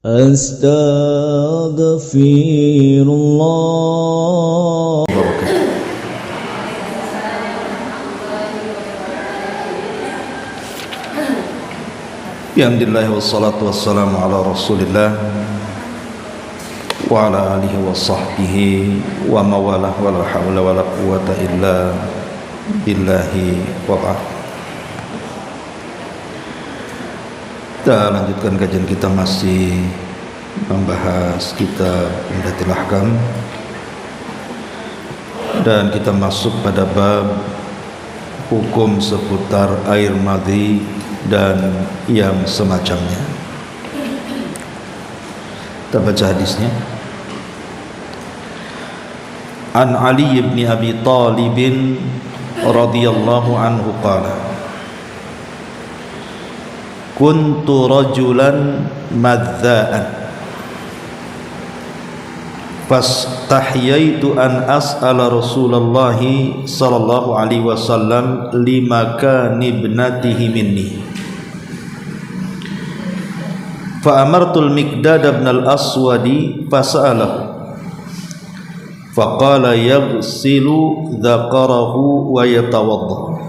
Astaghfirullah. Alhamdulillah wassalatu wassalamu ala rasulillah wa ala alihi wa sahbihi wa mawalah wa la hawla wa la quwata illa billahi wa ba'd. Kita lanjutkan kajian kita, masih membahas kitab Umdatul Ahkam, dan kita masuk pada bab hukum seputar air madhi dan yang semacamnya. Kita baca hadisnya. An Ali bin Abi Thalib radhiyallahu anhu qala kuntu rajulan madza'an fastahyaitu an as'ala Rasulullah sallallahu alaihi wasallam limakan ibnatihi minni fa amartul Miqdad ibn al-Aswadi fasa'alahu faqala yaghsilu dzakarahu wa yatawadda.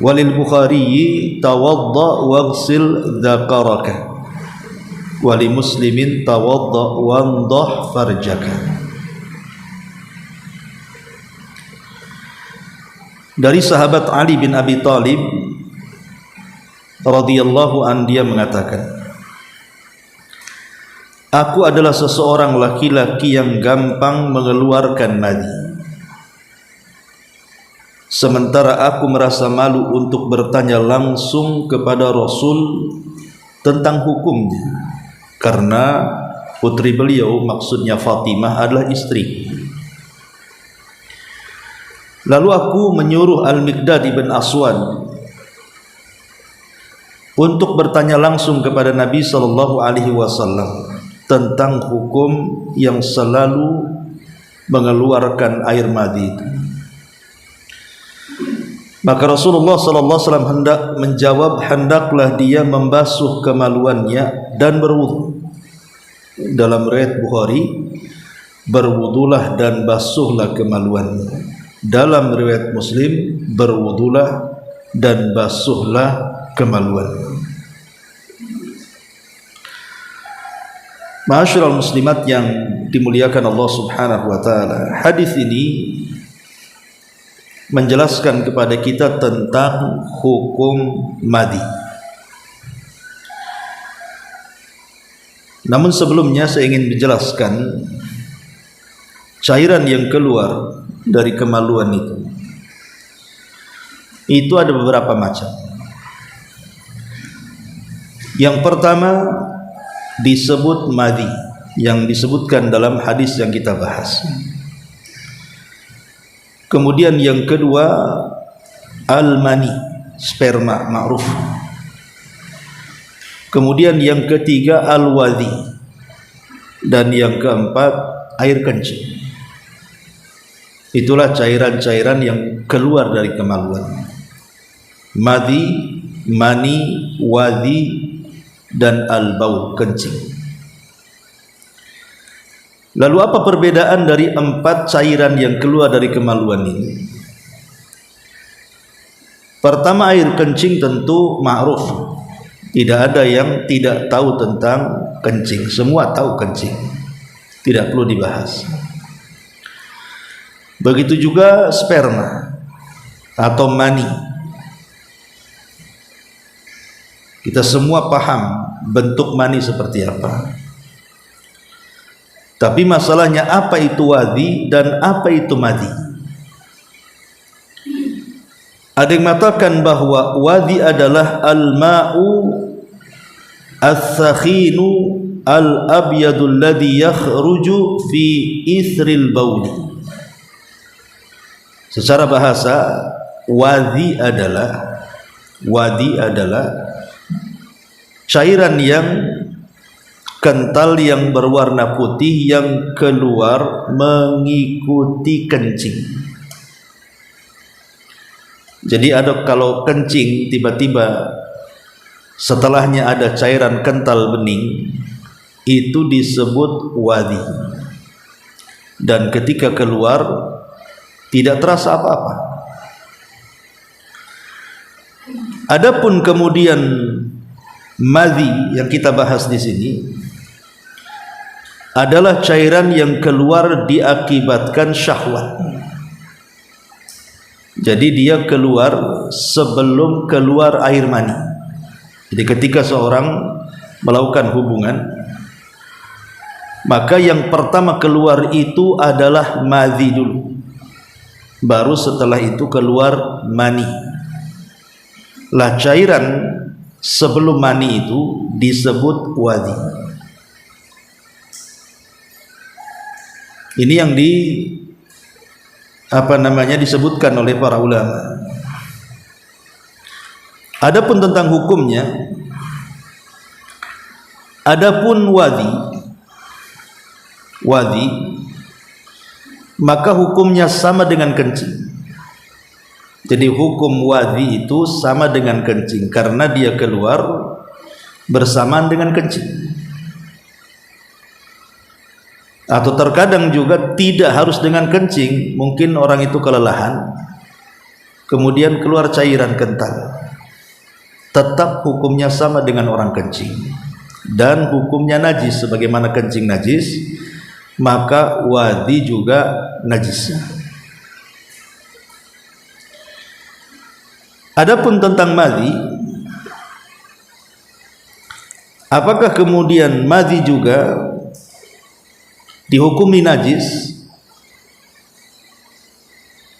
Walil Bukhari tawadda waghsil dzakaraka, wali Muslimin tawadda wandah farjaka. Dari sahabat Ali bin Abi Thalib radhiyallahu an, dia mengatakan, aku adalah seseorang laki-laki yang gampang mengeluarkan madhi, sementara aku merasa malu untuk bertanya langsung kepada Rasul tentang hukumnya, karena putri beliau, maksudnya Fatimah, adalah istri. Lalu aku menyuruh Al-Miqdad ibn Aswad untuk bertanya langsung kepada Nabi sallallahu alaihi wasallam tentang hukum yang selalu mengeluarkan air madhi itu. Maka Rasulullah sallallahu alaihi wasallam hendak menjawab, hendaklah dia membasuh kemaluannya dan berwudu. Dalam riwayat Bukhari, berwudulah dan basuhlah kemaluannya. Dalam riwayat Muslim, berwudulah dan basuhlah kemaluannya. Ma'asyiral muslimat yang dimuliakan Allah Subhanahu wa taala, hadis ini menjelaskan kepada kita tentang hukum madhi. Namun sebelumnya saya ingin menjelaskan cairan yang keluar dari kemaluan itu ada beberapa macam. Yang pertama disebut madhi, yang disebutkan dalam hadis yang kita bahas. Kemudian yang kedua al-mani, sperma ma'ruf. Kemudian yang ketiga al-wadhi, dan yang keempat air kencing. Itulah cairan-cairan yang keluar dari kemaluan: madhi, mani, wadhi, dan al-baul, kencing. Lalu apa perbedaan dari empat cairan yang keluar dari kemaluan ini? Pertama, air kencing tentu ma'ruf. Tidak ada yang tidak tahu tentang kencing. Semua tahu kencing, tidak perlu dibahas. Begitu juga sperma atau mani. Kita semua paham bentuk mani seperti apa. Tapi masalahnya, apa itu wadhi dan apa itu madhi? Ada yang mengatakan bahwa wadhi adalah al-ma'u as-sakhinu al-abyadul ladhi yakhruju fi ithril bawli. Secara bahasa, wadhi adalah cairan yang kental yang berwarna putih yang keluar mengikuti kencing. Jadi ada, kalau kencing tiba-tiba setelahnya ada cairan kental bening, itu disebut wadi. Dan ketika keluar tidak terasa apa-apa. Adapun kemudian madhi yang kita bahas di sini adalah cairan yang keluar diakibatkan syahwat. Jadi dia keluar sebelum keluar air mani. Jadi ketika seorang melakukan hubungan, maka yang pertama keluar itu adalah madhi dulu, baru setelah itu keluar mani. Lah cairan sebelum mani itu disebut wadi. Ini yang disebutkan oleh para ulama. Adapun tentang hukumnya, adapun wadi maka hukumnya sama dengan kencing. Jadi hukum wadi itu sama dengan kencing karena dia keluar bersamaan dengan kencing. Atau terkadang juga tidak harus dengan kencing, mungkin orang itu kelelahan kemudian keluar cairan kental, tetap hukumnya sama dengan orang kencing dan hukumnya najis. Sebagaimana kencing najis, maka wadi juga najis. Adapun tentang madhi, apakah kemudian madhi juga dihukumi najis?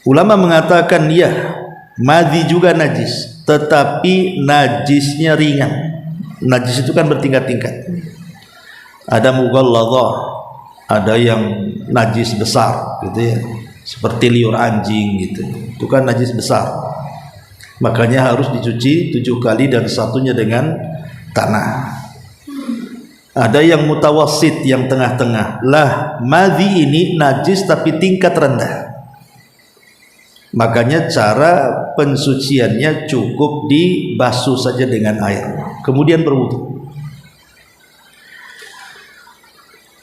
Ulama mengatakan ya, madhi juga najis, tetapi najisnya ringan. Najis itu kan bertingkat-tingkat. Ada mughalladhah, ada yang najis besar gitu ya, seperti liur anjing gitu. Itu kan najis besar. Makanya harus dicuci 7 kali dan satunya dengan tanah. Ada yang mutawassit, yang tengah-tengah. Lah madhi ini najis tapi tingkat rendah. Makanya cara pensuciannya cukup dibasuh saja dengan air, kemudian berwudu.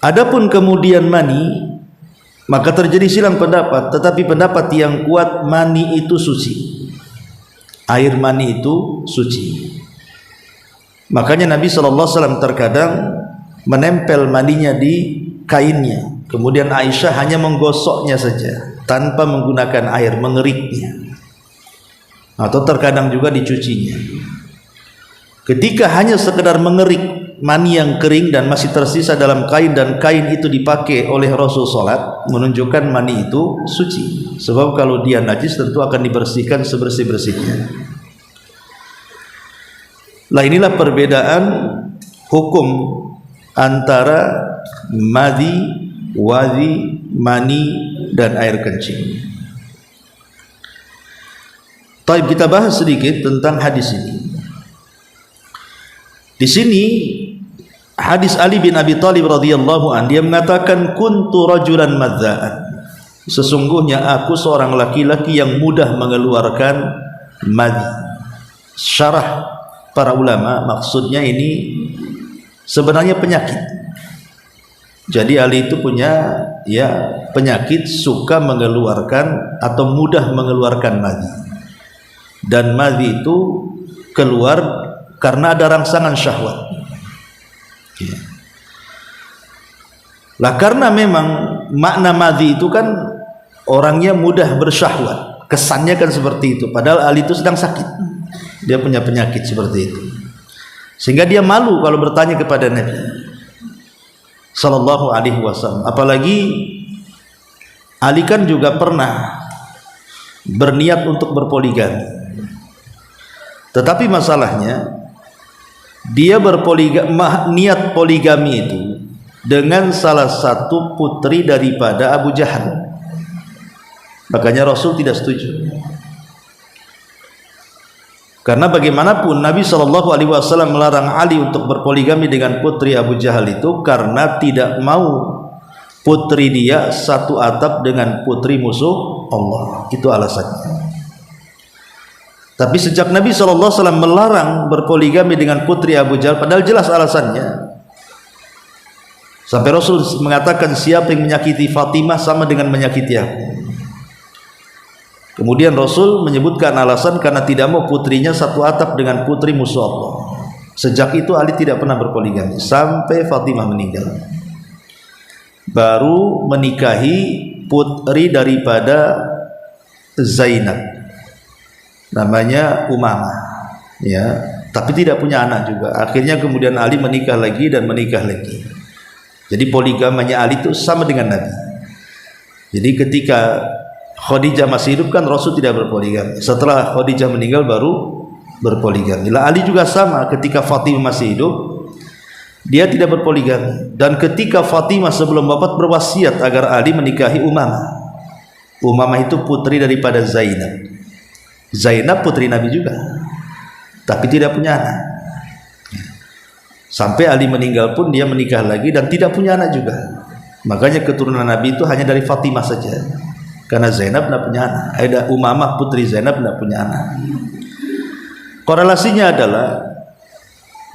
Adapun kemudian mani, maka terjadi silang pendapat, tetapi pendapat yang kuat mani itu suci. Air mani itu suci. Makanya Nabi SAW terkadang menempel maninya di kainnya, kemudian Aisyah hanya menggosoknya saja tanpa menggunakan air, mengeriknya, atau terkadang juga dicucinya. Ketika hanya sekedar mengerik mani yang kering dan masih tersisa dalam kain, dan kain itu dipakai oleh Rasul salat, menunjukkan mani itu suci. Sebab kalau dia najis tentu akan dibersihkan sebersih-bersihnya. Lah inilah perbedaan hukum antara madhi, wadi, mani dan air kencing. Taib, kita bahas sedikit tentang hadis ini. Di sini hadis Ali bin Abi Thalib radhiyallahu an, dia mengatakan kuntu rajulan madza'an. Sesungguhnya aku seorang laki-laki yang mudah mengeluarkan madhi. Syarah para ulama, maksudnya ini sebenarnya penyakit. Jadi Ali itu punya penyakit suka mengeluarkan atau mudah mengeluarkan madhi. Dan madhi itu keluar karena ada rangsangan syahwat. Lah karena memang makna madhi itu kan orangnya mudah bersyahwat, kesannya kan seperti itu, padahal Ali itu sedang sakit. Dia punya penyakit seperti itu, sehingga dia malu kalau bertanya kepada Nabi Sallallahu Alaihi Wasallam. Apalagi Ali kan juga pernah berniat untuk berpoligami, tetapi masalahnya dia niat poligami itu dengan salah satu putri daripada Abu Jahal. Makanya Rasul tidak setuju. Karena bagaimanapun Nabi SAW melarang Ali untuk berpoligami dengan putri Abu Jahal itu karena tidak mau putri dia satu atap dengan putri musuh Allah. Itu alasannya. Tapi sejak Nabi SAW melarang berpoligami dengan putri Abu Jahal, padahal jelas alasannya, sampai Rasul mengatakan siapa yang menyakiti Fatimah sama dengan menyakiti aku. Kemudian Rasul menyebutkan alasan karena tidak mau putrinya satu atap dengan putri musuh Allah. Sejak itu Ali tidak pernah berpoligami sampai Fatimah meninggal. Baru menikahi putri daripada Zainab, namanya Umamah, ya, tapi tidak punya anak juga. Akhirnya kemudian Ali menikah lagi dan menikah lagi. Jadi poligamanya Ali itu sama dengan Nabi. Jadi ketika Khadijah masih hidup kan Rasul tidak berpoligami. Setelah Khadijah meninggal baru berpoligami. Lah Ali juga sama, ketika Fatimah masih hidup dia tidak berpoligami. Dan ketika Fatimah sebelum wafat berwasiat agar Ali menikahi Umamah. Umamah itu putri daripada Zainab. Zainab putri Nabi juga, tapi tidak punya anak. Sampai Ali meninggal pun dia menikah lagi dan tidak punya anak juga. Makanya keturunan Nabi itu hanya dari Fatimah saja, karena Zainab tidak punya anak. Ada Umamah putri Zainab tidak punya anak. Korelasinya adalah,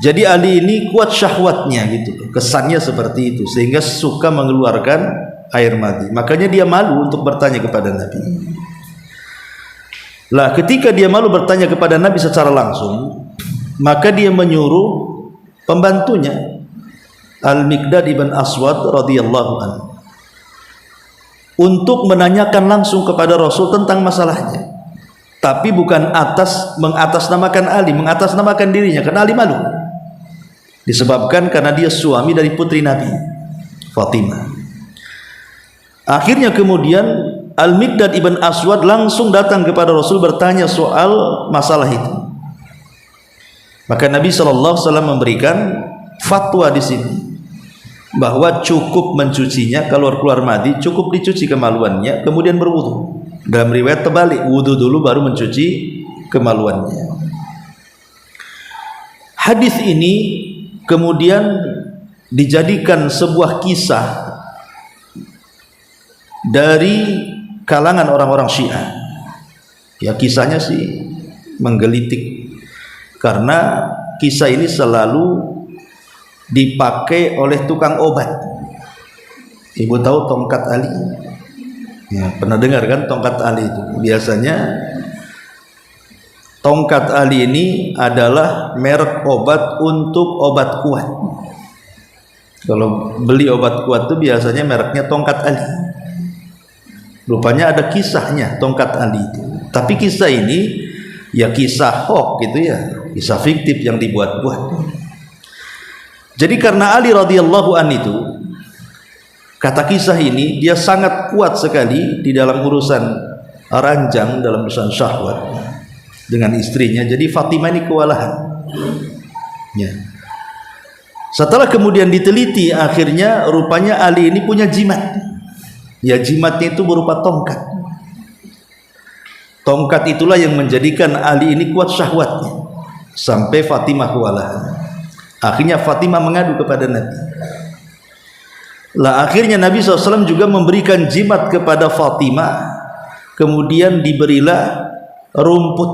jadi Ali ini kuat syahwatnya gitu, kesannya seperti itu, sehingga suka mengeluarkan air mati. Makanya dia malu untuk bertanya kepada Nabi. Lah ketika dia malu bertanya kepada Nabi secara langsung, maka dia menyuruh pembantunya Al-Miqdad ibn Aswad radhiyallahu anhu untuk menanyakan langsung kepada Rasul tentang masalahnya. Tapi bukan mengatasnamakan Ali, mengatasnamakan dirinya, karena Ali malu. Disebabkan karena dia suami dari putri Nabi, Fatimah. Akhirnya kemudian Al-Miqdad ibn Aswad langsung datang kepada Rasul bertanya soal masalah itu. Maka Nabi SAW memberikan fatwa di sini bahwa cukup mencucinya, keluar madi, cukup dicuci kemaluannya, kemudian berwudu. Dalam riwayat terbalik, wudu dulu baru mencuci kemaluannya. Hadis ini kemudian dijadikan sebuah kisah dari kalangan orang-orang Syiah. Ya, kisahnya sih menggelitik, karena kisah ini selalu dipakai oleh tukang obat. Ibu tahu tongkat Ali? Ya, pernah dengar kan tongkat Ali itu? Biasanya tongkat Ali ini adalah merek obat untuk obat kuat. Kalau beli obat kuat itu biasanya mereknya tongkat Ali. Rupanya ada kisahnya tongkat Ali itu. Tapi kisah ini ya kisah hoax gitu ya, kisah fiktif yang dibuat-buat. Jadi karena Ali radhiyallahu an itu, kata kisah ini, dia sangat kuat sekali di dalam urusan ranjang, dalam urusan syahwat dengan istrinya. Jadi Fatimah ini kewalahan. Ya. Setelah kemudian diteliti, akhirnya rupanya Ali ini punya jimat. Ya, jimatnya itu berupa tongkat. Tongkat itulah yang menjadikan Ali ini kuat syahwatnya sampai Fatimah kewalahan. Akhirnya Fatimah mengadu kepada Nabi. Lah akhirnya Nabi SAW juga memberikan jimat kepada Fatimah. Kemudian diberilah rumput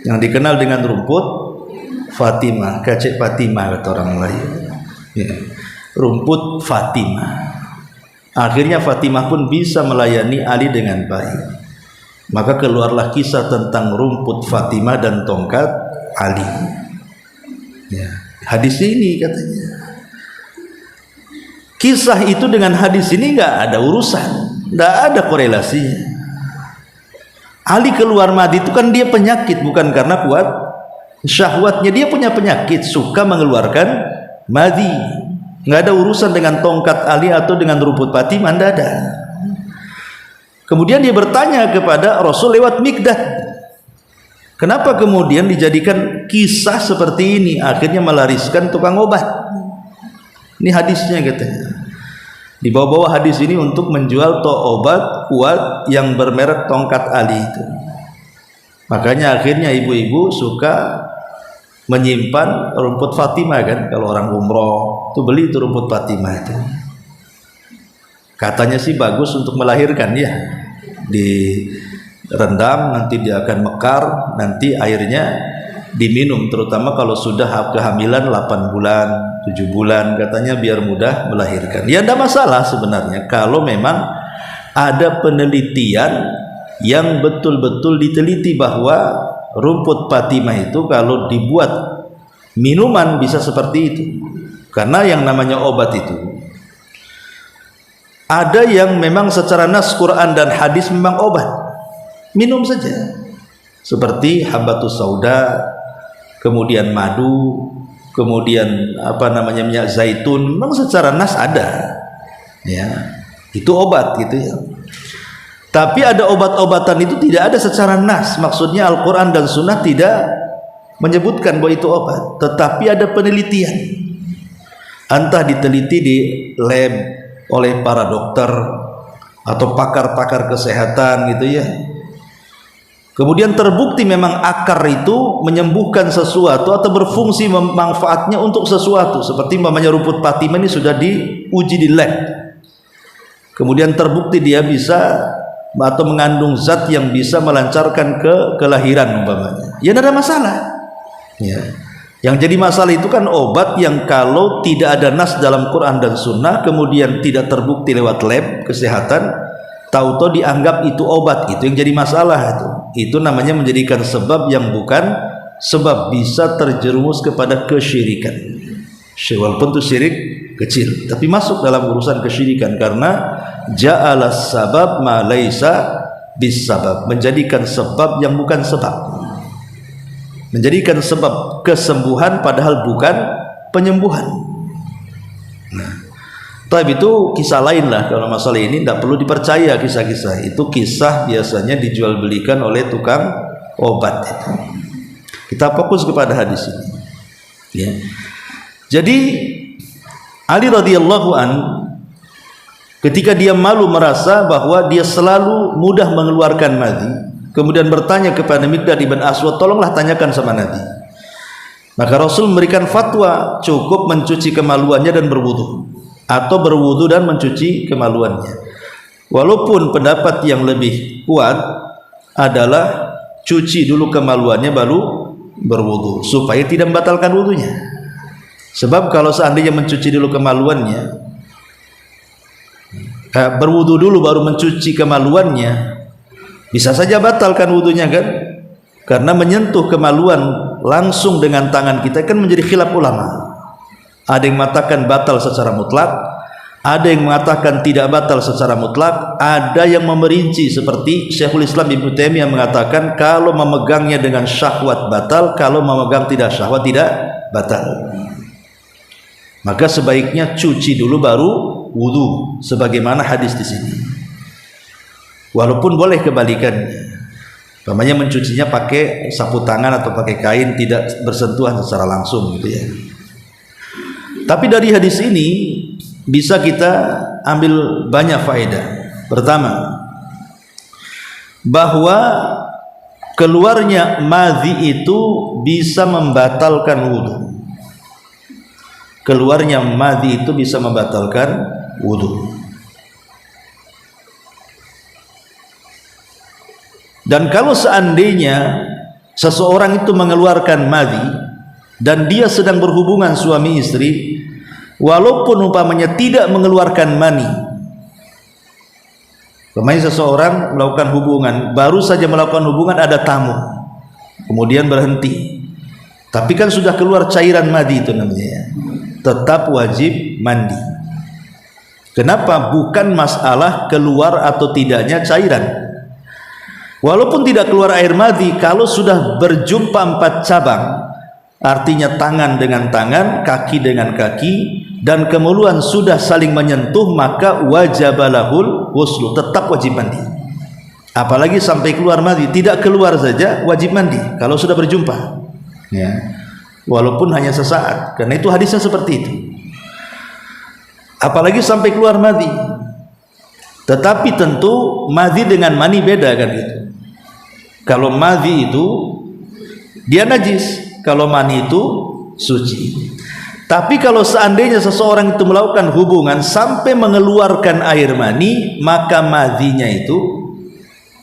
yang dikenal dengan rumput Fatimah, kacek Fatimah kata orang lain. Ya, rumput Fatimah. Akhirnya Fatimah pun bisa melayani Ali dengan baik. Maka keluarlah kisah tentang rumput Fatimah dan tongkat Ali. Ya, hadis ini katanya. Kisah itu dengan hadis ini nggak ada urusan, nggak ada korelasinya. Ali keluar madi itu kan dia penyakit, bukan karena kuat syahwatnya. Dia punya penyakit, suka mengeluarkan madi. Nggak ada urusan dengan tongkat Ali atau dengan rumput Fatimah, nggak ada. Kemudian dia bertanya kepada Rasul lewat Miqdad, kenapa kemudian dijadikan kisah seperti ini? Akhirnya melariskan tukang obat. Ini hadisnya katanya. Dibawa-bawa hadis ini untuk menjual obat kuat yang bermerek tongkat Ali itu. Makanya akhirnya ibu-ibu suka menyimpan rumput Fatimah kan, kalau orang umroh tuh beli itu rumput Fatimah itu. Katanya sih bagus untuk melahirkan ya. rendam, nanti dia akan mekar, nanti airnya diminum, terutama kalau sudah kehamilan 8 bulan, 7 bulan, katanya biar mudah melahirkan. Ya tidak masalah sebenarnya kalau memang ada penelitian yang betul-betul diteliti bahwa rumput patimah itu kalau dibuat minuman bisa seperti itu. Karena yang namanya obat itu ada yang memang secara nas Quran dan hadis memang obat, minum saja, seperti habatus sauda, kemudian madu, kemudian minyak zaitun, memang secara nas ada, ya, itu obat gitu ya. Tapi ada obat-obatan itu tidak ada secara nas, maksudnya Al-Quran dan Sunnah tidak menyebutkan bahwa itu obat, tetapi ada penelitian, entah diteliti di lab oleh para dokter atau pakar-pakar kesehatan gitu ya. Kemudian terbukti memang akar itu menyembuhkan sesuatu atau berfungsi manfaatnya untuk sesuatu, seperti umpamanya rumput patimah ini sudah diuji di lab, kemudian terbukti dia bisa atau mengandung zat yang bisa melancarkan kelahiran umpamanya, ya tidak ada masalah ya. Yang jadi masalah itu kan obat yang kalau tidak ada nas dalam Quran dan Sunnah, kemudian tidak terbukti lewat lab kesehatan, tahu-tahu dianggap itu obat, itu yang jadi masalah. Itu namanya menjadikan sebab yang bukan sebab, bisa terjerumus kepada kesyirikan. Walaupun itu syirik kecil, tapi masuk dalam urusan kesyirikan karena ja'alas sabab ma laisa bis sabab, menjadikan sebab yang bukan sebab, menjadikan sebab kesembuhan padahal bukan penyembuhan. Nah, tapi itu kisah lain lah. Kalau masalah ini tidak perlu dipercaya kisah-kisah itu. Kisah biasanya dijual belikan oleh tukang obat itu. Kita fokus kepada hadis ini ya. Jadi Ali radhiyallahu an ketika dia malu merasa bahwa dia selalu mudah mengeluarkan madhi, kemudian bertanya kepada Miqdad ibn Aswad, tolonglah tanyakan sama Nabi. Maka Rasul memberikan fatwa cukup mencuci kemaluannya dan berwudu, atau berwudu dan mencuci kemaluannya. Walaupun pendapat yang lebih kuat adalah cuci dulu kemaluannya baru berwudu, supaya tidak membatalkan wudunya. Sebab kalau seandainya mencuci dulu kemaluannya, berwudu dulu baru mencuci kemaluannya, bisa saja batalkan wudunya kan, karena menyentuh kemaluan langsung dengan tangan kita kan menjadi khilaf ulama. Ada yang mengatakan batal secara mutlak, ada yang mengatakan tidak batal secara mutlak, ada yang memerinci seperti Syekhul Islam Ibnu Taimiyah mengatakan kalau memegangnya dengan syahwat batal, kalau memegang tidak syahwat tidak batal. Maka sebaiknya cuci dulu baru wudu, sebagaimana hadis di sini. Walaupun boleh kebalikannya, namanya mencucinya pakai sapu tangan atau pakai kain, tidak bersentuhan secara langsung gitu ya. Tapi dari hadis ini bisa kita ambil banyak faedah. Pertama, bahwa keluarnya madhi itu bisa membatalkan wudu. Keluarnya madhi itu bisa membatalkan wudu. Dan kalau seandainya seseorang itu mengeluarkan madhi dan dia sedang berhubungan suami istri, walaupun umpamanya tidak mengeluarkan mani, umpamanya seseorang melakukan hubungan, baru saja melakukan hubungan ada tamu, kemudian berhenti, tapi kan sudah keluar cairan madhi itu namanya, tetap wajib mandi. Kenapa? Bukan masalah keluar atau tidaknya cairan. Walaupun tidak keluar air madhi, kalau sudah berjumpa 4 cabang, artinya tangan dengan tangan, kaki dengan kaki, dan kemudian sudah saling menyentuh, maka wajabalahul ghuslu, tetap wajib mandi. Apalagi sampai keluar madhi, tidak keluar saja wajib mandi kalau sudah berjumpa ya. Walaupun hanya sesaat, karena itu hadisnya seperti itu. Apalagi sampai keluar madhi. Tetapi tentu madhi dengan mani beda kan gitu. Kalau madhi itu dia najis, kalau mani itu suci. Tapi kalau seandainya seseorang itu melakukan hubungan sampai mengeluarkan air mani, maka madhinya itu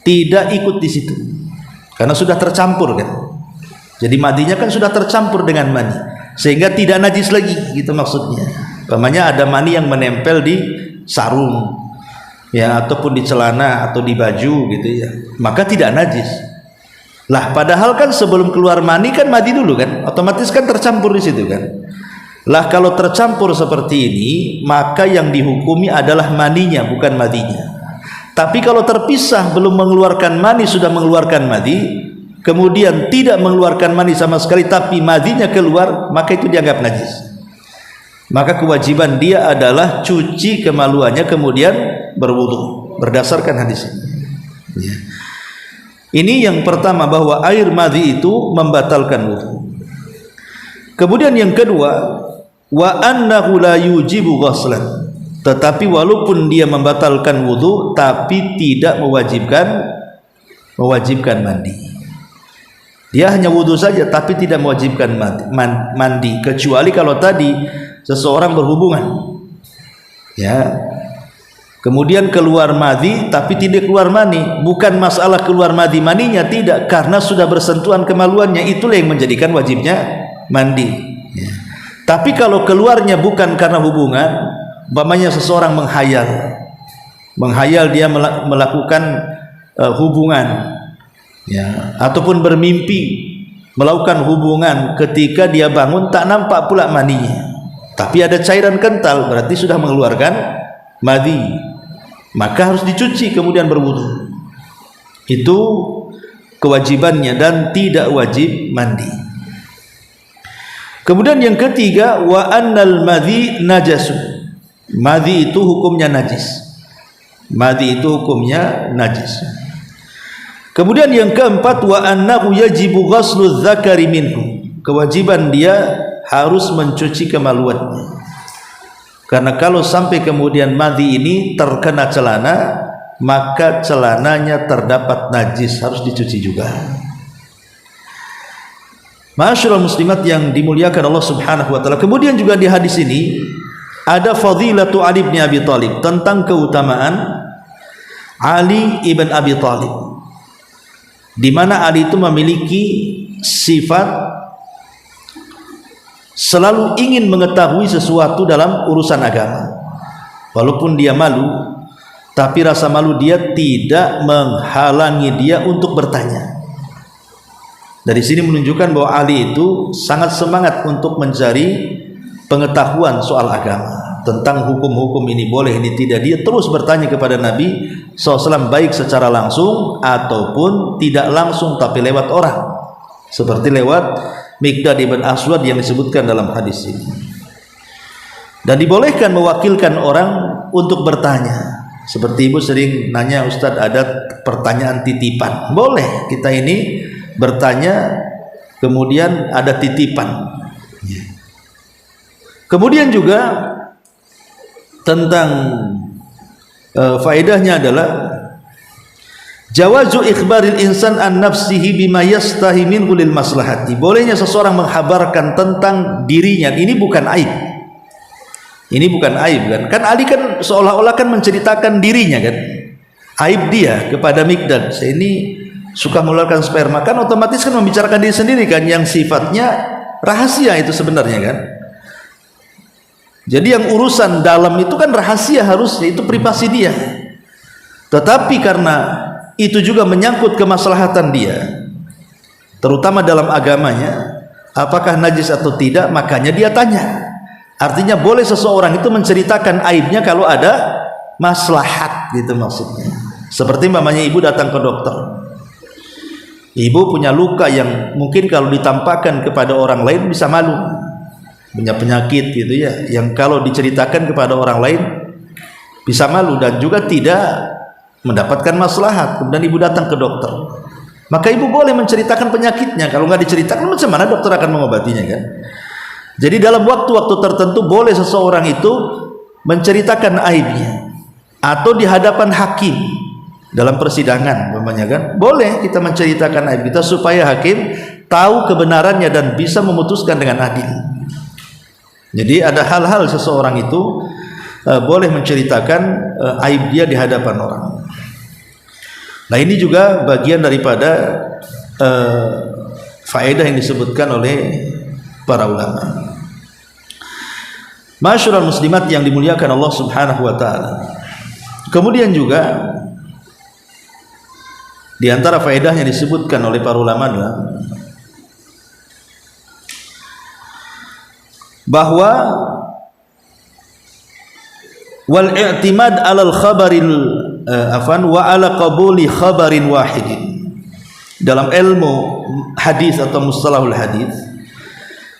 tidak ikut di situ karena sudah tercampur kan. Jadi madinya kan sudah tercampur dengan mani sehingga tidak najis lagi, gitu maksudnya. Umpamanya ada mani yang menempel di sarung ya, ataupun di celana atau di baju gitu ya, maka tidak najis. Lah padahal kan sebelum keluar mani kan mandi dulu kan, otomatis kan tercampur di situ kan. Lah kalau tercampur seperti ini, maka yang dihukumi adalah maninya, bukan madinya. Tapi kalau terpisah, belum mengeluarkan mani sudah mengeluarkan madi, kemudian tidak mengeluarkan mani sama sekali tapi madinya keluar, maka itu dianggap najis. Maka kewajiban dia adalah cuci kemaluannya kemudian berwudu berdasarkan hadis ini. Ya. Ini yang pertama, bahwa air madi itu membatalkan wudu. Kemudian yang kedua, wa annahu la yujibu ghuslan, tetapi walaupun dia membatalkan wudu tapi tidak mewajibkan mandi. Dia hanya wudu saja tapi tidak mewajibkan mandi, kecuali kalau tadi seseorang berhubungan ya, kemudian keluar madi tapi tidak keluar mani, bukan masalah keluar maninya tidak, karena sudah bersentuhan kemaluannya, itulah yang menjadikan wajibnya mandi ya. Tapi kalau keluarnya bukan karena hubungan, umpamanya seseorang menghayal dia melakukan hubungan ya, ataupun bermimpi melakukan hubungan, ketika dia bangun tak nampak pula maninya tapi ada cairan kental, berarti sudah mengeluarkan madi, maka harus dicuci kemudian berwudu. Itu kewajibannya dan tidak wajib mandi. Kemudian yang ketiga, wa annal madhi najasun, madhi itu hukumnya najis, madhi itu hukumnya najis. Kemudian yang keempat, wa annahu yajibu ghuslu dzakari minhu, kewajiban dia harus mencuci kemaluannya, karena kalau sampai kemudian madhi ini terkena celana, maka celananya terdapat najis, harus dicuci juga. Ma'asyiral muslimat yang dimuliakan Allah Subhanahu wa taala. Kemudian juga di hadis ini ada fadilatu Ali bin Abi Thalib, tentang keutamaan Ali ibn Abi Thalib, di mana Ali itu memiliki sifat selalu ingin mengetahui sesuatu dalam urusan agama. Walaupun dia malu, tapi rasa malu dia tidak menghalangi dia untuk bertanya. Dari sini menunjukkan bahwa Ali itu sangat semangat untuk mencari pengetahuan soal agama, tentang hukum-hukum ini boleh, ini tidak. Dia terus bertanya kepada Nabi SAW, baik secara langsung ataupun tidak langsung, tapi lewat orang, seperti lewat Miqdad ibn Aswad yang disebutkan dalam hadis ini. Dan dibolehkan mewakilkan orang untuk bertanya, seperti ibu sering nanya, Ustadz ada pertanyaan titipan, boleh kita ini bertanya kemudian ada titipan. Kemudian juga tentang faedahnya adalah jawazu ikhbaril insan an nafsihi bima yastahi minhu lil maslahati, bolehnya seseorang menghabarkan tentang dirinya. Ini bukan aib, ini bukan aib kan. Kan Ali kan seolah-olah kan menceritakan dirinya kan, aib dia kepada Miqdad, saya ini suka mengeluarkan sperma, kan otomatis kan membicarakan diri sendiri kan, yang sifatnya rahasia itu sebenarnya kan. Jadi yang urusan dalam itu kan rahasia, harusnya itu privasi dia, tetapi karena itu juga menyangkut kemaslahatan dia, terutama dalam agamanya, apakah najis atau tidak, makanya dia tanya. Artinya boleh seseorang itu menceritakan aibnya kalau ada maslahat, gitu maksudnya. Seperti mamanya ibu datang ke dokter, ibu punya luka yang mungkin kalau ditampakkan kepada orang lain bisa malu, punya penyakit gitu ya, yang kalau diceritakan kepada orang lain bisa malu dan juga tidak mendapatkan maslahat. Kemudian ibu datang ke dokter, maka ibu boleh menceritakan penyakitnya. Kalau nggak diceritakan, macam mana dokter akan mengobatinya kan? Jadi dalam waktu-waktu tertentu boleh seseorang itu menceritakan aibnya, atau di hadapan hakim dalam persidangan umpamanya kan, boleh kita menceritakan aib kita supaya hakim tahu kebenarannya dan bisa memutuskan dengan adil. Jadi ada hal-hal seseorang itu boleh menceritakan aib dia di hadapan orang. Nah, ini juga bagian daripada faedah yang disebutkan oleh para ulama. Masyarul muslimat yang dimuliakan Allah Subhanahu wa taala. Kemudian juga di antara faedah yang disebutkan oleh para ulama adalah bahwa wal i'timad 'alal khabaril wa 'ala qabuli khabarin wahidin. Dalam ilmu hadis atau mustalahul hadis,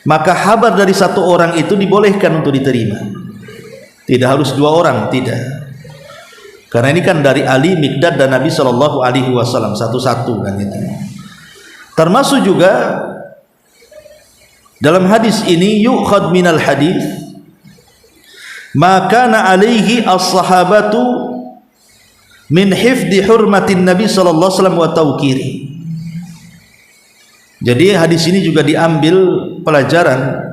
maka kabar dari satu orang itu dibolehkan untuk diterima. Tidak harus dua orang, tidak. Karena ini kan dari Ali, Miqdad dan Nabi sallallahu alaihi wasallam satu-satu kan itu. Termasuk juga dalam hadis ini yu'khad minal hadis ma kana alaihi as-sahabatu min hifdhi hurmatin Nabi sallallahu alaihi wasallam wa tawqiri. Jadi hadis ini juga diambil pelajaran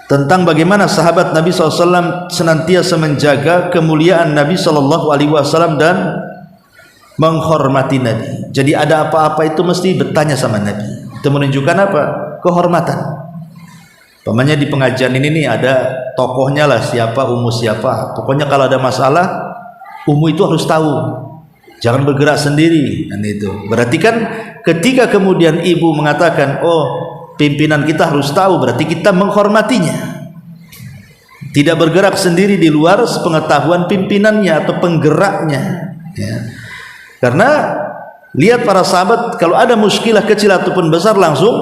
tentang bagaimana sahabat Nabi SAW senantiasa menjaga kemuliaan Nabi SAW dan menghormati Nabi. Jadi ada apa-apa itu mesti bertanya sama Nabi. Itu menunjukkan apa? Kehormatan. Pamannya di pengajian ini nih ada tokohnya lah, siapa, Ummu siapa. Pokoknya kalau ada masalah, Ummu itu harus tahu. Jangan bergerak sendiri. Dan itu berarti kan ketika kemudian ibu mengatakan, oh pimpinan kita harus tahu, berarti kita menghormatinya. Tidak bergerak sendiri di luar sepengetahuan pimpinannya atau penggeraknya. Ya. Karena lihat para sahabat, kalau ada muskilah kecil ataupun besar langsung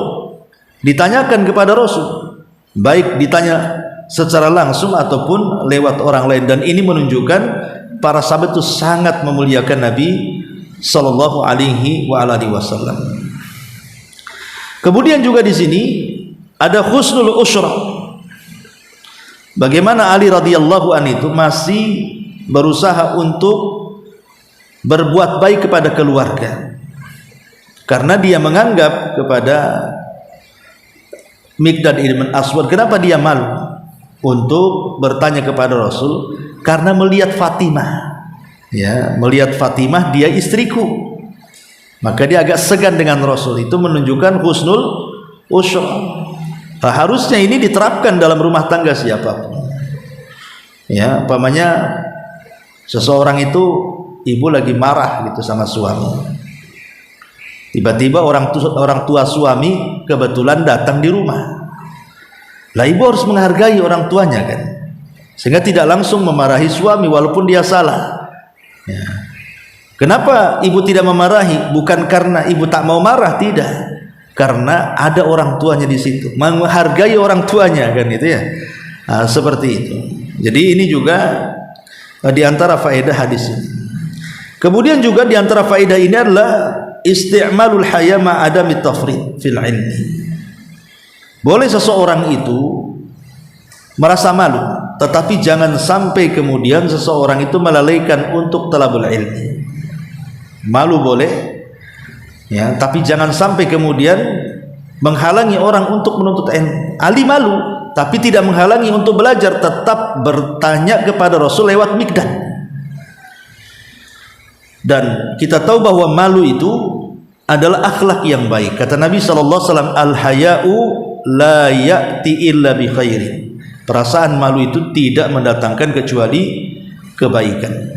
ditanyakan kepada Rasul. Baik ditanya secara langsung ataupun lewat orang lain. Dan ini menunjukkan para sahabat itu sangat memuliakan Nabi sallallahu alaihi wasallam. Kemudian juga di sini ada husnul usyrah. Bagaimana Ali radhiyallahu anhu itu masih berusaha untuk berbuat baik kepada keluarga. Karena dia menganggap kepada Miqdad ibn Aswad, kenapa dia malu untuk bertanya kepada Rasul? Karena melihat Fatimah. Ya, melihat Fatimah dia istriku, maka dia agak segan dengan Rasul. Itu menunjukkan husnul usyrah. Nah, harusnya ini diterapkan dalam rumah tangga siapapun. Ya, umpamanya seseorang itu ibu lagi marah gitu sama suami. Tiba-tiba orang tua suami kebetulan datang di rumah. Lah ibu harus menghargai orang tuanya kan. Sehingga tidak langsung memarahi suami walaupun dia salah. Ya. Kenapa ibu tidak memarahi? Bukan karena ibu tak mau marah, tidak. Karena ada orang tuanya di situ, menghargai orang tuanya kan itu ya. Nah, seperti itu. Jadi ini juga di antara faedah hadis ini. Kemudian juga di antara faedah ini adalah isti'malul haya ma adami tafrid fil ilmi. Boleh seseorang itu merasa malu, tetapi jangan sampai kemudian seseorang itu melalaikan untuk talabul ilmi. Malu boleh, ya, tapi jangan sampai kemudian menghalangi orang untuk menuntut ilmu. Ali malu, tapi tidak menghalangi untuk belajar, tetap bertanya kepada Rasul lewat Miqdad. Dan kita tahu bahwa malu itu adalah akhlak yang baik. Kata Nabi SAW, al-haya'u la ya'ti illa bi khairin. Perasaan malu itu tidak mendatangkan kecuali kebaikan.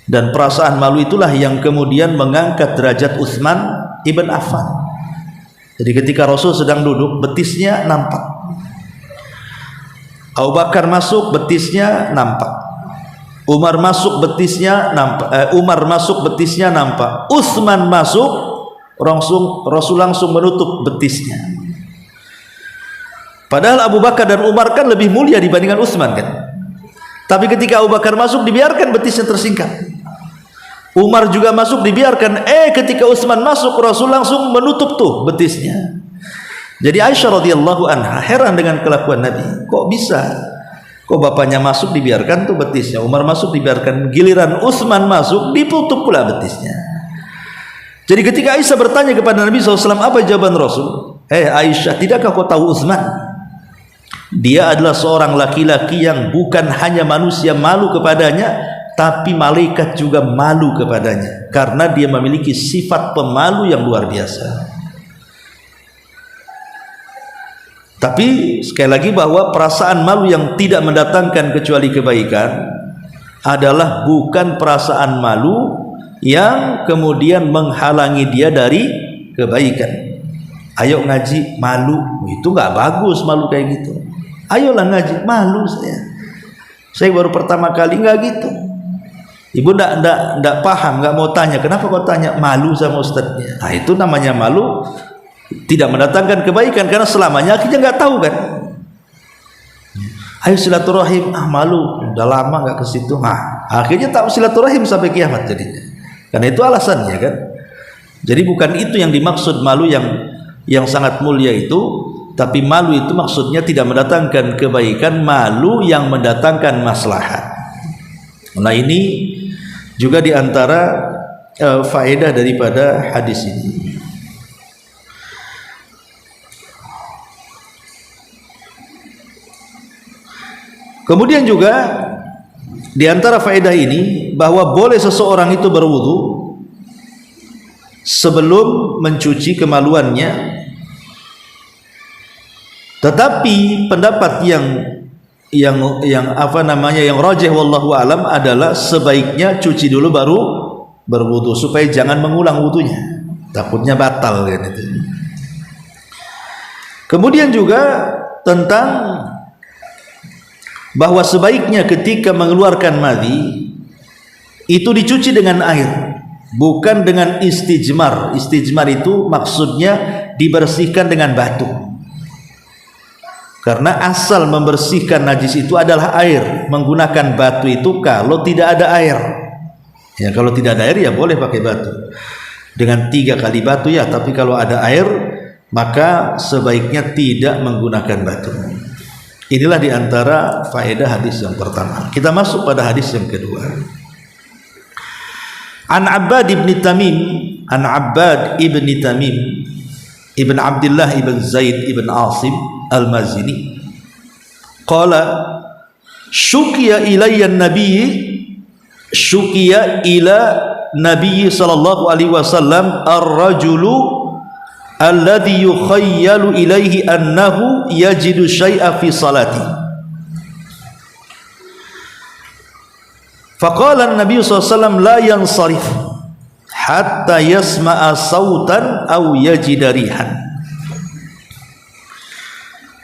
Dan perasaan malu itulah yang kemudian mengangkat derajat Utsman ibn Affan. Jadi ketika Rasul sedang duduk, betisnya nampak. Abu Bakar masuk, betisnya nampak. Umar masuk, betisnya nampak. Utsman masuk, Rasul langsung menutup betisnya. Padahal Abu Bakar dan Umar kan lebih mulia dibandingkan Utsman kan. Tapi ketika Abu Bakar masuk, dibiarkan betisnya tersingkap. Umar juga masuk, dibiarkan. Ketika Utsman masuk, Rasul langsung menutup tuh betisnya. Jadi Aisyah radhiyallahu anha heran dengan kelakuan Nabi. Kok bisa? Kok bapaknya masuk dibiarkan tuh betisnya, Umar masuk dibiarkan, giliran Utsman masuk ditutup pula betisnya. Jadi ketika Aisyah bertanya kepada Nabi SAW, apa jawaban Rasul? Aisyah, tidakkah kau tahu Utsman? Dia adalah seorang laki-laki yang bukan hanya manusia malu kepadanya, tapi malaikat juga malu kepadanya karena dia memiliki sifat pemalu yang luar biasa. Tapi sekali lagi bahwa perasaan malu yang tidak mendatangkan kecuali kebaikan adalah bukan perasaan malu yang kemudian menghalangi dia dari kebaikan. Ayo ngaji malu, itu nggak bagus malu kayak gitu. Ayolah ngaji malu saya baru pertama kali, nggak gitu. Ibu ndak paham, nggak mau tanya, kenapa kau tanya malu sama ustadznya? Nah, itu namanya malu tidak mendatangkan kebaikan karena selamanya akhirnya nggak tahu kan. Ayo silaturahim, malu, udah lama nggak ke situ. Nah, akhirnya tak silaturahim sampai kiamat jadinya. Karena itu alasannya kan. Jadi bukan itu yang dimaksud malu yang sangat mulia itu, tapi malu itu maksudnya tidak mendatangkan kebaikan, malu yang mendatangkan maslahat. Nah, ini juga diantara faedah daripada hadis ini. Kemudian juga di antara faedah ini bahwa boleh seseorang itu berwudu sebelum mencuci kemaluannya. Tetapi pendapat yang rajih wallahu alam adalah sebaiknya cuci dulu baru berwudu supaya jangan mengulang wudunya. Takutnya batal kan itu. Kemudian juga tentang bahwa sebaiknya ketika mengeluarkan madhi itu dicuci dengan air, bukan dengan istijmar. Istijmar itu maksudnya dibersihkan dengan batu. Karena asal membersihkan najis itu adalah air. Menggunakan batu itu kalau tidak ada air. Ya, kalau tidak ada air ya boleh pakai batu. Dengan 3 kali batu ya, tapi kalau ada air maka sebaiknya tidak menggunakan batu. Inilah diantara faedah hadis yang pertama. Kita masuk pada hadis yang kedua. An Abbad ibn Tamim, ibn Abdullah ibn Zaid ibn Asim al-Mazini, qala syukiya ila Nabi sallallahu alaihi wasallam ar-rajulu alladhi yukhayyalu ilaihi annahu yajidu syai'a fi salati. Faqala an-nabiy sallallahu alaihi wasallam la yansarif hatta yasma'a sautan aw yajida rihan.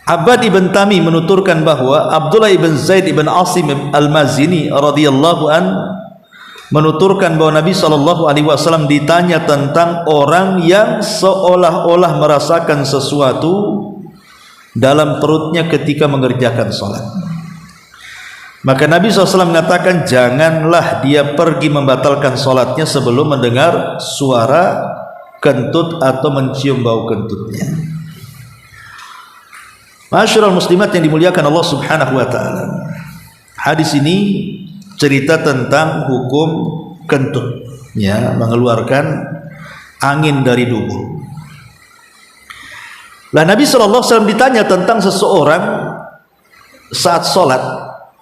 Abbad ibn Tamim menuturkan bahwa Abdullah ibn Zaid ibn Asim al-Mazini radhiyallahu an menuturkan bahwa Nabi SAW ditanya tentang orang yang seolah-olah merasakan sesuatu dalam perutnya ketika mengerjakan sholat. Maka Nabi SAW mengatakan janganlah dia pergi membatalkan sholatnya sebelum mendengar suara kentut atau mencium bau kentutnya. Masyarul muslimat yang dimuliakan Allah Subhanahu wa ta'ala, hadis ini cerita tentang hukum kentut, ya, mengeluarkan angin dari dubur. Lah Nabi SAW ditanya tentang seseorang saat sholat,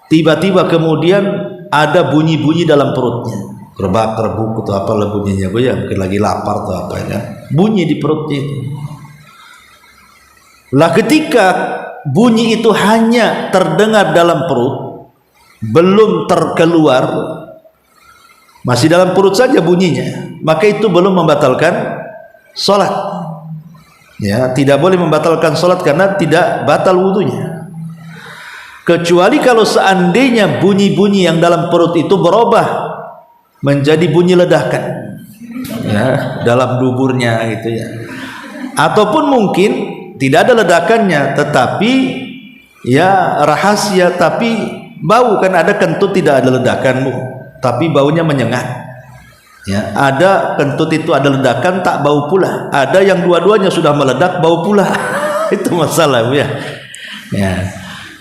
tiba-tiba kemudian ada bunyi-bunyi dalam perutnya, kerbak-kerbuk atau apa bunyinya, ya mungkin lagi lapar atau apa ya, bunyi di perutnya itu. Lah ketika bunyi itu hanya terdengar dalam perut, belum terkeluar, masih dalam perut saja bunyinya, maka itu belum membatalkan sholat. Ya, tidak boleh membatalkan sholat karena tidak batal wudunya. Kecuali kalau seandainya bunyi-bunyi yang dalam perut itu berubah menjadi bunyi ledakan, ya, dalam duburnya gitu ya. Ataupun mungkin tidak ada ledakannya, tetapi ya rahasia, tapi bau, kan ada kentut tidak ada ledakanmu, tapi baunya menyengat. Ya, ada kentut itu ada ledakan tak bau pula. Ada yang dua-duanya sudah meledak bau pula. Itu masalah ya. Ya.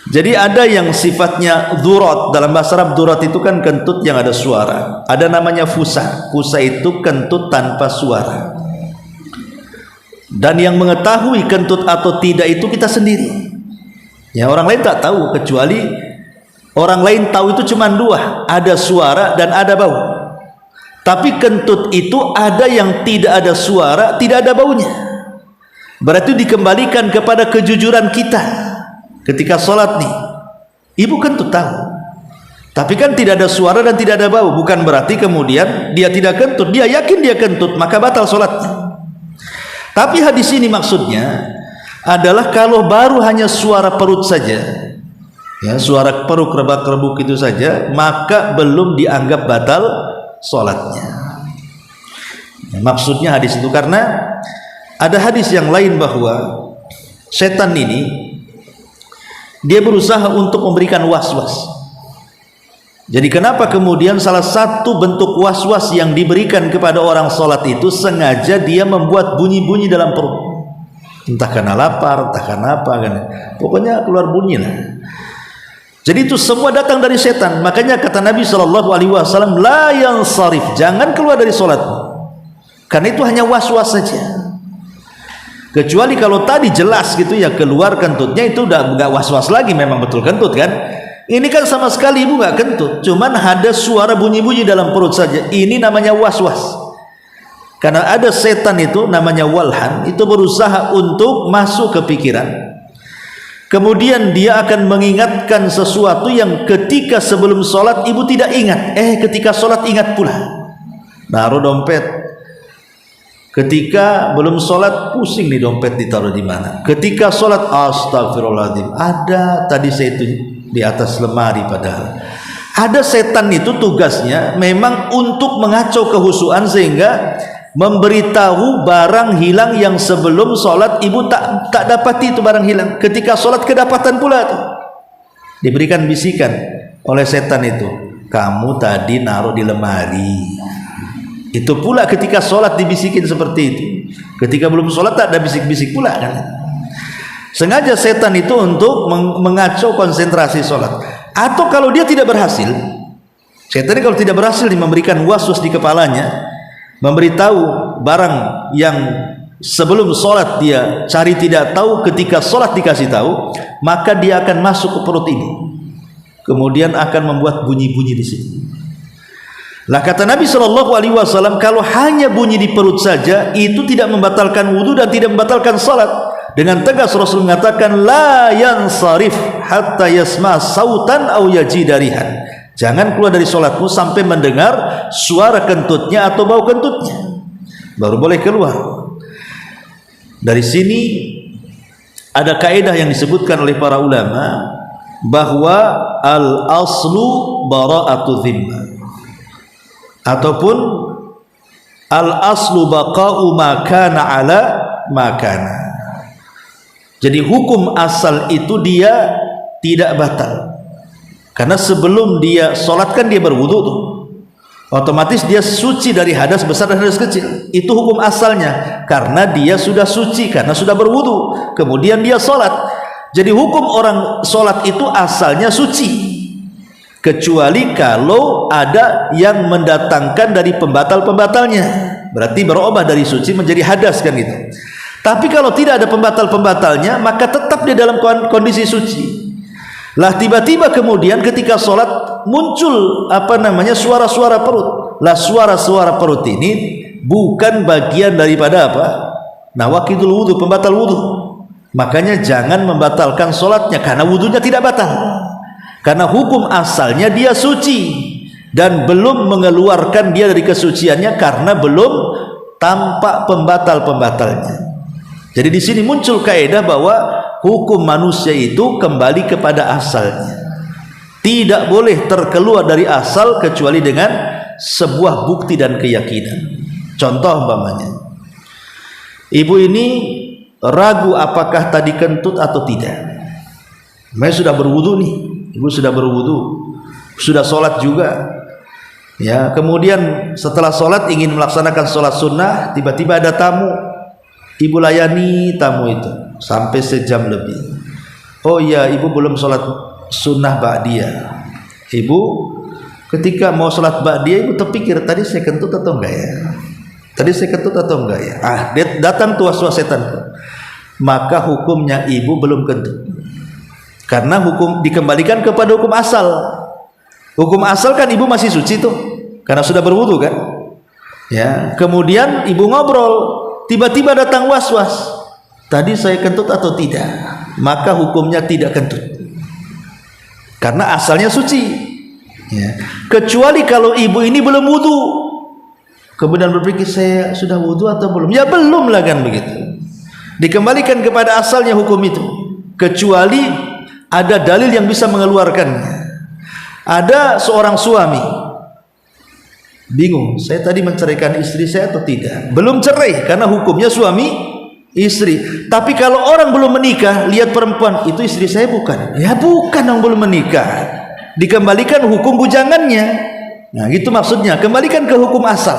Jadi ada yang sifatnya durat, dalam bahasa Arab durat itu kan kentut yang ada suara. Ada namanya fusa. Fusa itu kentut tanpa suara. Dan yang mengetahui kentut atau tidak itu kita sendiri. Ya, orang lain tak tahu kecuali Orang lain tahu itu cuma dua, ada suara dan ada bau. Tapi kentut itu ada yang tidak ada suara, tidak ada baunya. Berarti dikembalikan kepada kejujuran kita ketika sholat nih. Ibu kentut tahu, tapi kan tidak ada suara dan tidak ada bau. Bukan berarti kemudian dia tidak kentut, dia yakin dia kentut, maka batal sholatnya. Tapi hadis ini maksudnya adalah kalau baru hanya suara perut saja, ya, suara perut rebak-rebuk itu saja, maka belum dianggap batal sholatnya. Ya, maksudnya hadis itu karena ada hadis yang lain bahwa setan ini dia berusaha untuk memberikan was-was. Jadi kenapa kemudian salah satu bentuk was-was yang diberikan kepada orang sholat itu sengaja dia membuat bunyi-bunyi dalam perut, entah karena lapar, entah karena apa kan, pokoknya keluar bunyi lah. Jadi itu semua datang dari setan. Makanya kata Nabi SAW, la yansarif, jangan keluar dari sholatmu, karena itu hanya was-was saja. Kecuali kalau tadi jelas gitu ya, keluar kentutnya itu udah nggak was-was lagi, memang betul kentut kan. Ini kan sama sekali ibu nggak kentut, cuman ada suara bunyi-bunyi dalam perut saja. Ini namanya was-was. Karena ada setan itu namanya walhan, itu berusaha untuk masuk ke pikiran. Kemudian dia akan mengingatkan sesuatu yang ketika sebelum sholat ibu tidak ingat, ketika sholat ingat pula. Naruh dompet, ketika belum sholat pusing nih dompet ditaruh di mana. Ketika sholat astagfirullahaladzim, ada tadi saya itu di atas lemari. Padahal ada setan itu tugasnya memang untuk mengacau kehusuan sehingga memberitahu barang hilang yang sebelum sholat ibu tak dapati itu barang hilang. Ketika sholat kedapatan pula tuh. Diberikan bisikan oleh setan itu, kamu tadi naruh di lemari. Itu pula ketika sholat dibisikin seperti itu. Ketika belum sholat tak ada bisik-bisik pula kan. Sengaja setan itu untuk mengacau konsentrasi sholat. Atau kalau dia tidak berhasil, setan ini kalau tidak berhasil memberikan was-was di kepalanya, memberitahu barang yang sebelum sholat dia cari tidak tahu, ketika sholat dikasih tahu, maka dia akan masuk ke perut ibu, kemudian akan membuat bunyi-bunyi di sini. Lah kata Nabi SAW, kalau hanya bunyi di perut saja itu tidak membatalkan wudu dan tidak membatalkan sholat. Dengan tegas Rasul mengatakan, la yansarif hatta yasma sautan au yajidarihan. Jangan keluar dari sholatmu sampai mendengar suara kentutnya atau bau kentutnya, baru boleh keluar. Dari sini ada kaidah yang disebutkan oleh para ulama bahwa al-aslu bara'atu dhimma, ataupun al-aslu baqa'u makana ala makana. Jadi hukum asal itu dia tidak batal, karena sebelum dia sholat kan dia berwudu tuh, otomatis dia suci dari hadas besar dan hadas kecil. Itu hukum asalnya, karena dia sudah suci karena sudah berwudu, kemudian dia sholat. Jadi hukum orang sholat itu asalnya suci, kecuali kalau ada yang mendatangkan dari pembatal-pembatalnya, berarti berubah dari suci menjadi hadas kan gitu. Tapi kalau tidak ada pembatal-pembatalnya, maka tetap dia dalam kondisi suci. Lah tiba-tiba kemudian ketika sholat muncul suara-suara perut. Lah suara-suara perut ini bukan bagian daripada nawaqidul wudu, pembatal wudu. Makanya jangan membatalkan sholatnya, karena wudunya tidak batal. Karena hukum asalnya dia suci dan belum mengeluarkan dia dari kesuciannya karena belum tampak pembatal-pembatalnya. Jadi di sini muncul kaidah bahwa hukum manusia itu kembali kepada asalnya, tidak boleh terkeluar dari asal kecuali dengan sebuah bukti dan keyakinan. Contoh umpamanya, ibu ini ragu apakah tadi kentut atau tidak. Saya sudah berwudu nih, ibu sudah berwudu, sudah sholat juga. Ya, kemudian setelah sholat ingin melaksanakan sholat sunnah, tiba-tiba ada tamu. Ibu layani tamu itu sampai sejam lebih. Oh iya, ibu belum sholat sunnah ba'diyah. Ibu ketika mau sholat ba'diyah, ibu terpikir, tadi saya kentut atau enggak ya? Tadi saya kentut atau enggak ya? Datang tuh was-was setan. Maka hukumnya ibu belum kentut, karena hukum dikembalikan kepada hukum asal. Hukum asal kan ibu masih suci tuh karena sudah berwudu kan, ya. Kemudian ibu ngobrol, tiba-tiba datang was-was, tadi saya kentut atau tidak, maka hukumnya tidak kentut karena asalnya suci, ya. Kecuali kalau ibu ini belum wudu, kemudian berpikir saya sudah wudu atau belum, ya belum lah kan begitu, dikembalikan kepada asalnya hukum itu, kecuali ada dalil yang bisa mengeluarkannya. Ada seorang suami bingung, saya tadi menceraikan istri saya atau tidak, belum cerai karena hukumnya suami istri. Tapi kalau orang belum menikah lihat perempuan, itu istri saya bukan, ya bukan, yang belum menikah, dikembalikan hukum bujangannya. Nah gitu maksudnya, kembalikan ke hukum asal.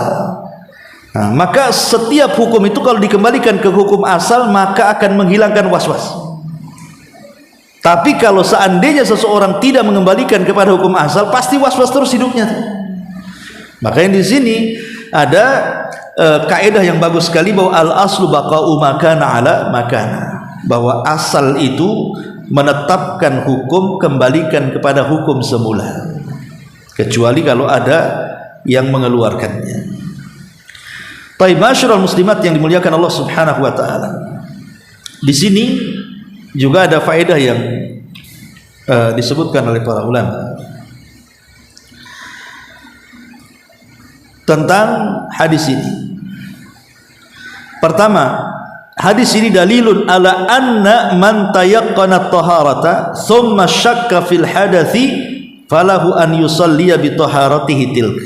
Nah, maka setiap hukum itu kalau dikembalikan ke hukum asal maka akan menghilangkan was-was. Tapi kalau seandainya seseorang tidak mengembalikan kepada hukum asal, pasti was-was terus hidupnya. Makanya di sini ada kaidah yang bagus sekali bahwa al-aslu baqa'u makana ala makana, bahwa asal itu menetapkan hukum, kembalikan kepada hukum semula, kecuali kalau ada yang mengeluarkannya. Baik, masyarul muslimat yang dimuliakan Allah Subhanahu wa taala. Di sini juga ada faedah yang disebutkan oleh para ulama tentang hadis ini. Pertama, hadis ini dalilun ala anna man tayaqqana at-taharata thumma syakka fil hadathi falahu an yusalliya bi taharatihi tilk.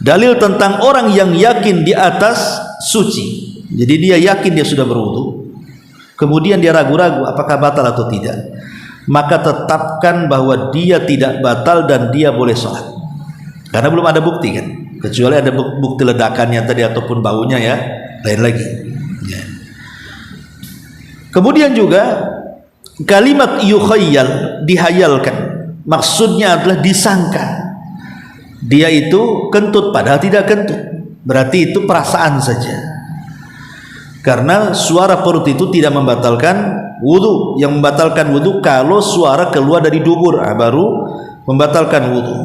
Dalil tentang orang yang yakin di atas suci. Jadi dia yakin dia sudah berwudu, kemudian dia ragu-ragu apakah batal atau tidak, maka tetapkan bahwa dia tidak batal dan dia boleh sholat, karena belum ada bukti kan, kecuali ada bukti ledakannya tadi ataupun baunya, ya lain lagi, ya. Kemudian juga kalimat yukhayyal, dihayalkan, maksudnya adalah disangka dia itu kentut padahal tidak kentut, berarti itu perasaan saja. Karena suara perut itu tidak membatalkan wudu. Yang membatalkan wudu kalau suara keluar dari dubur, baru membatalkan wudu.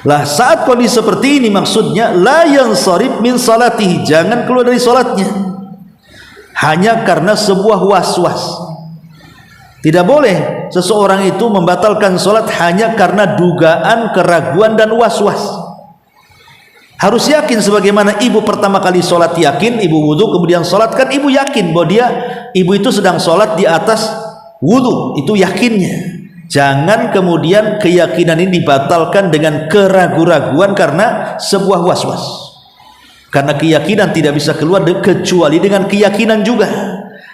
Lah saat kondisi seperti ini maksudnya la yansarif min salatihi, jangan keluar dari salatnya hanya karena sebuah was-was. Tidak boleh seseorang itu membatalkan salat hanya karena dugaan, keraguan dan was-was. Harus yakin, sebagaimana ibu pertama kali sholat yakin, ibu wudu kemudian sholat, kan ibu yakin bahwa ibu itu sedang sholat di atas wudu, itu yakinnya. Jangan kemudian keyakinan ini dibatalkan dengan keraguan-raguan karena sebuah was-was. Karena keyakinan tidak bisa keluar kecuali dengan keyakinan juga.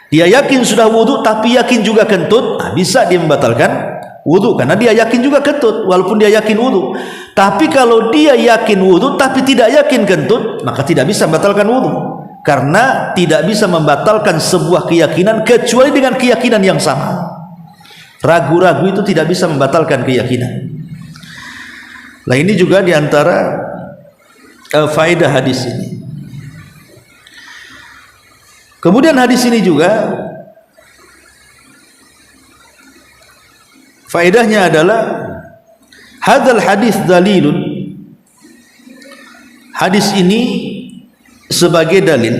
Dia yakin sudah wudu tapi yakin juga kentut, bisa dia membatalkan wudu karena dia yakin juga kentut walaupun dia yakin wudu. Tapi kalau dia yakin wudu tapi tidak yakin kentut, maka tidak bisa membatalkan wudu, karena tidak bisa membatalkan sebuah keyakinan kecuali dengan keyakinan yang sama. Ragu-ragu itu tidak bisa membatalkan keyakinan. Nah ini juga diantara faedah hadis ini. Kemudian hadis ini juga faedahnya adalah hadzal hadis dalilun, hadis ini sebagai dalil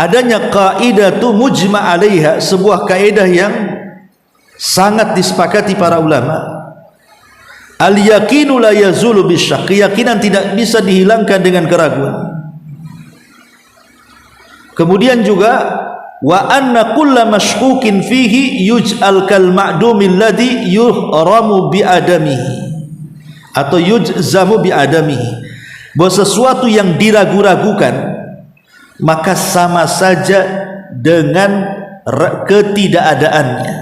adanya qaidatu mujma' alaiha, sebuah kaidah yang sangat disepakati para ulama. Al yaqinu la yazulu bisyak, keyakinan tidak bisa dihilangkan dengan keraguan. Kemudian juga wa anna kulla mashkukin fihi yuj'al kal ma'dumil ladhi yuhramu bi adamihi atau yujzamu bi adamihi, bahwa sesuatu yang diragu-ragukan maka sama saja dengan ketidakadaannya.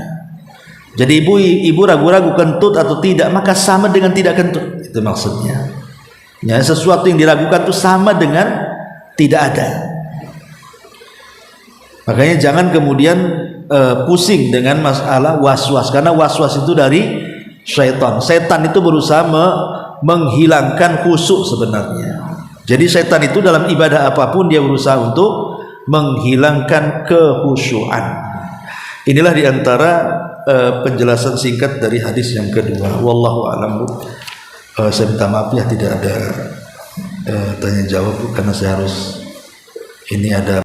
Jadi ibu ragu-ragu kentut atau tidak, maka sama dengan tidak kentut, itu maksudnya. Ya, sesuatu yang diragukan itu sama dengan tidak ada. Makanya jangan kemudian pusing dengan masalah was-was, karena was-was itu dari syaitan. Setan itu berusaha menghilangkan khusyuk sebenarnya. Jadi setan itu dalam ibadah apapun dia berusaha untuk menghilangkan kekhusyuan. Inilah diantara penjelasan singkat dari hadis yang kedua. Wallahu a'lam. Saya minta maaf ya tidak ada tanya jawab karena saya harus ini ada